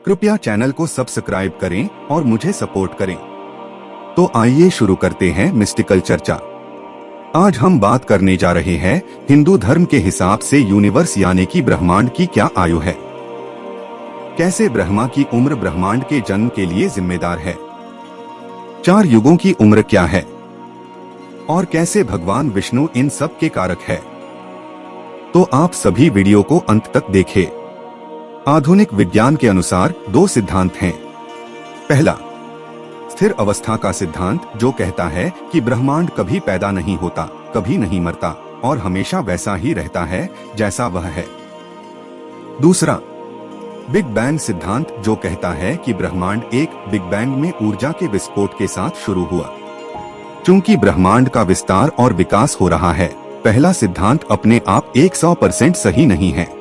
कृपया चैनल को सब्सक्राइब करें और मुझे सपोर्ट करें। तो आइए शुरू करते हैं मिस्टिकल चर्चा। आज हम बात करने जा रहे हैं हिंदू धर्म के हिसाब से यूनिवर्स यानी कि ब्रह्मांड की क्या आयु है, कैसे ब्रह्मा की उम्र ब्रह्मांड के जन्म के लिए जिम्मेदार है, 4 युगों की उम्र क्या है और कैसे भगवान विष्णु इन सब के कारक है। तो आप सभी वीडियो को अंत तक देखें। आधुनिक विज्ञान के अनुसार 2 सिद्धांत हैं। पहला, स्थिर अवस्था का सिद्धांत, जो कहता है कि ब्रह्मांड कभी पैदा नहीं होता, कभी नहीं मरता और हमेशा वैसा ही रहता है जैसा वह है। दूसरा, बिग बैंग सिद्धांत, जो कहता है कि ब्रह्मांड एक बिग बैंग में ऊर्जा के विस्फोट के साथ शुरू हुआ। चूंकि ब्रह्मांड का विस्तार और विकास हो रहा है, पहला सिद्धांत अपने आप 100% सही नहीं है।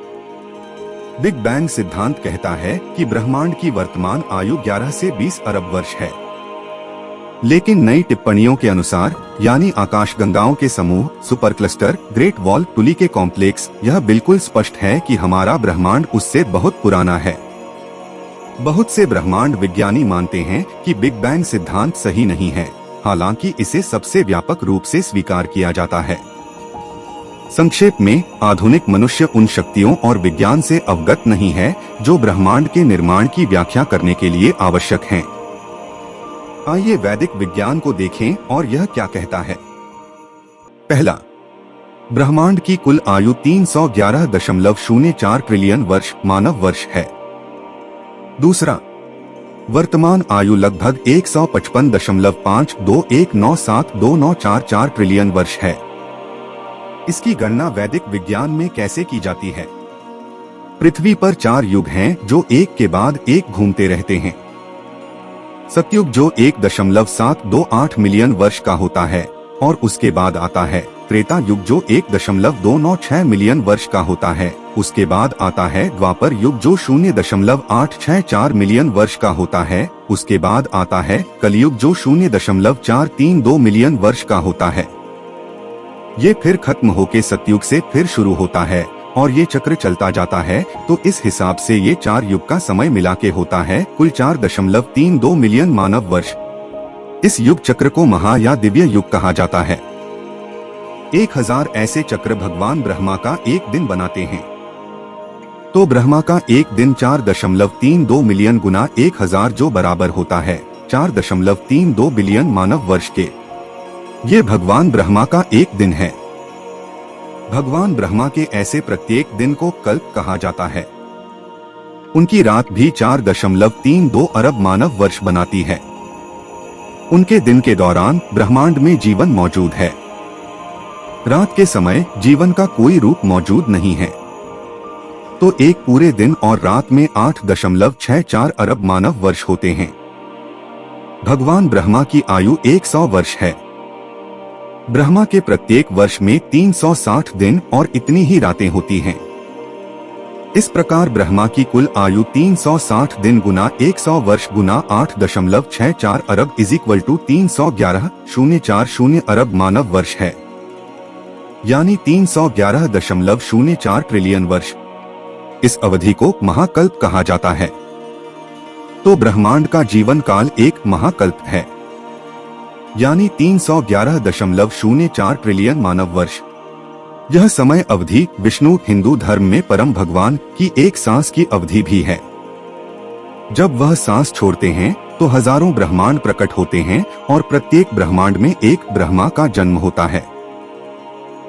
बिग बैंग सिद्धांत कहता है कि ब्रह्मांड की वर्तमान आयु 11 से 20 अरब वर्ष है, लेकिन नई टिप्पणियों के अनुसार यानी आकाशगंगाओं के समूह, सुपर क्लस्टर, ग्रेट वॉल टुली के कॉम्प्लेक्स, यह बिल्कुल स्पष्ट है कि हमारा ब्रह्मांड उससे बहुत पुराना है। बहुत से ब्रह्मांड विज्ञानी मानते हैं कि बिग बैंग सिद्धांत सही नहीं है, हालांकि इसे सबसे व्यापक रूप से स्वीकार किया जाता है। संक्षेप में, आधुनिक मनुष्य उन शक्तियों और विज्ञान से अवगत नहीं है जो ब्रह्मांड के निर्माण की व्याख्या करने के लिए आवश्यक हैं। आइए वैदिक विज्ञान को देखें और यह क्या कहता है। पहला, ब्रह्मांड की कुल आयु 311.04 ट्रिलियन वर्ष मानव वर्ष है। दूसरा, वर्तमान आयु लगभग 155.5219729444 ट्रिलियन वर्ष है। इसकी गणना वैदिक विज्ञान में कैसे की जाती है? पृथ्वी पर 4 युग हैं जो एक के बाद एक घूमते रहते हैं। सतयुग जो 1.728 मिलियन वर्ष का होता है और उसके बाद आता है त्रेता युग जो 1.296 मिलियन वर्ष का होता है। उसके बाद आता है द्वापर युग जो 0.864 मिलियन वर्ष का होता है। उसके बाद आता है कलयुग जो 0.432 मिलियन वर्ष का होता है। ये फिर खत्म होके सतयुग से फिर शुरू होता है और ये चक्र चलता जाता है। तो इस हिसाब से ये 4 युग का समय मिला के होता है कुल 4.32 मिलियन मानव वर्ष। इस युग चक्र को महा या दिव्य युग कहा जाता है। 1000 ऐसे चक्र भगवान ब्रह्मा का एक दिन बनाते हैं। तो ब्रह्मा का एक दिन 4.32 मिलियन गुना 1000 जो बराबर होता है 4.32 बिलियन मानव वर्ष के। ये भगवान ब्रह्मा का एक दिन है। भगवान ब्रह्मा के ऐसे प्रत्येक दिन को कल्प कहा जाता है। उनकी रात भी 4.32 अरब मानव वर्ष बनाती है। उनके दिन के दौरान ब्रह्मांड में जीवन मौजूद है। रात के समय जीवन का कोई रूप मौजूद नहीं है। तो एक पूरे दिन और रात में 8.64 अरब मानव वर्ष होते हैं। भगवान ब्रह्मा की आयु 100 वर्ष है। ब्रह्मा के प्रत्येक वर्ष में 360 दिन और इतनी ही रातें होती हैं। इस प्रकार ब्रह्मा की कुल आयु 360 दिन गुना 100 वर्ष गुना 8.64 अरब = 311.040 अरब मानव वर्ष है, यानी 311.04 ट्रिलियन वर्ष। इस अवधि को महाकल्प कहा जाता है। तो ब्रह्मांड का जीवन काल एक महाकल्प है, यानी 311.04 ट्रिलियन मानव वर्ष। यह समय अवधि विष्णु हिंदू धर्म में परम भगवान की एक सांस की अवधि भी है। जब वह सांस छोड़ते हैं तो हजारों ब्रह्मांड प्रकट होते हैं और प्रत्येक ब्रह्मांड में एक ब्रह्मा का जन्म होता है।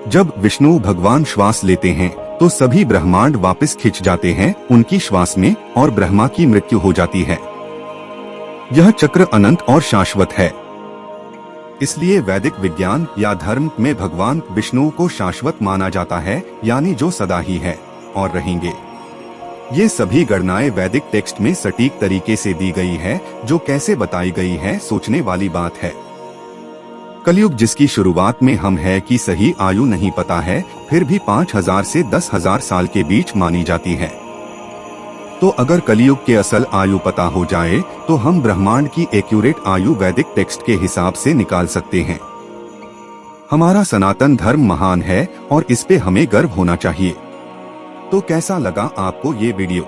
जब विष्णु भगवान श्वास लेते हैं तो सभी ब्रह्मांड वापस खिंच जाते हैं उनकी श्वास में और ब्रह्मा की मृत्यु हो जाती है। यह चक्र अनंत और शाश्वत है। इसलिए वैदिक विज्ञान या धर्म में भगवान विष्णु को शाश्वत माना जाता है, यानी जो सदा ही है और रहेंगे। ये सभी गणनाएं वैदिक टेक्स्ट में सटीक तरीके से दी गई है। जो कैसे बताई गई है सोचने वाली बात है। कलयुग जिसकी शुरुआत में हम है कि सही आयु नहीं पता है, फिर भी 5000 से 10,000 साल के बीच मानी जाती है। तो अगर कलयुग के असल आयु पता हो जाए तो हम ब्रह्मांड की एक्यूरेट आयु वैदिक टेक्स्ट के हिसाब से निकाल सकते हैं। हमारा सनातन धर्म महान है और इस पे हमें गर्व होना चाहिए। तो कैसा लगा आपको ये वीडियो?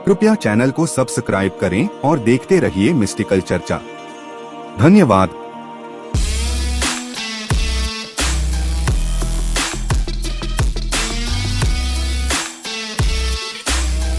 कृपया चैनल को सब्सक्राइब करें और देखते रहिए मिस्टिकल चर्चा। धन्यवाद।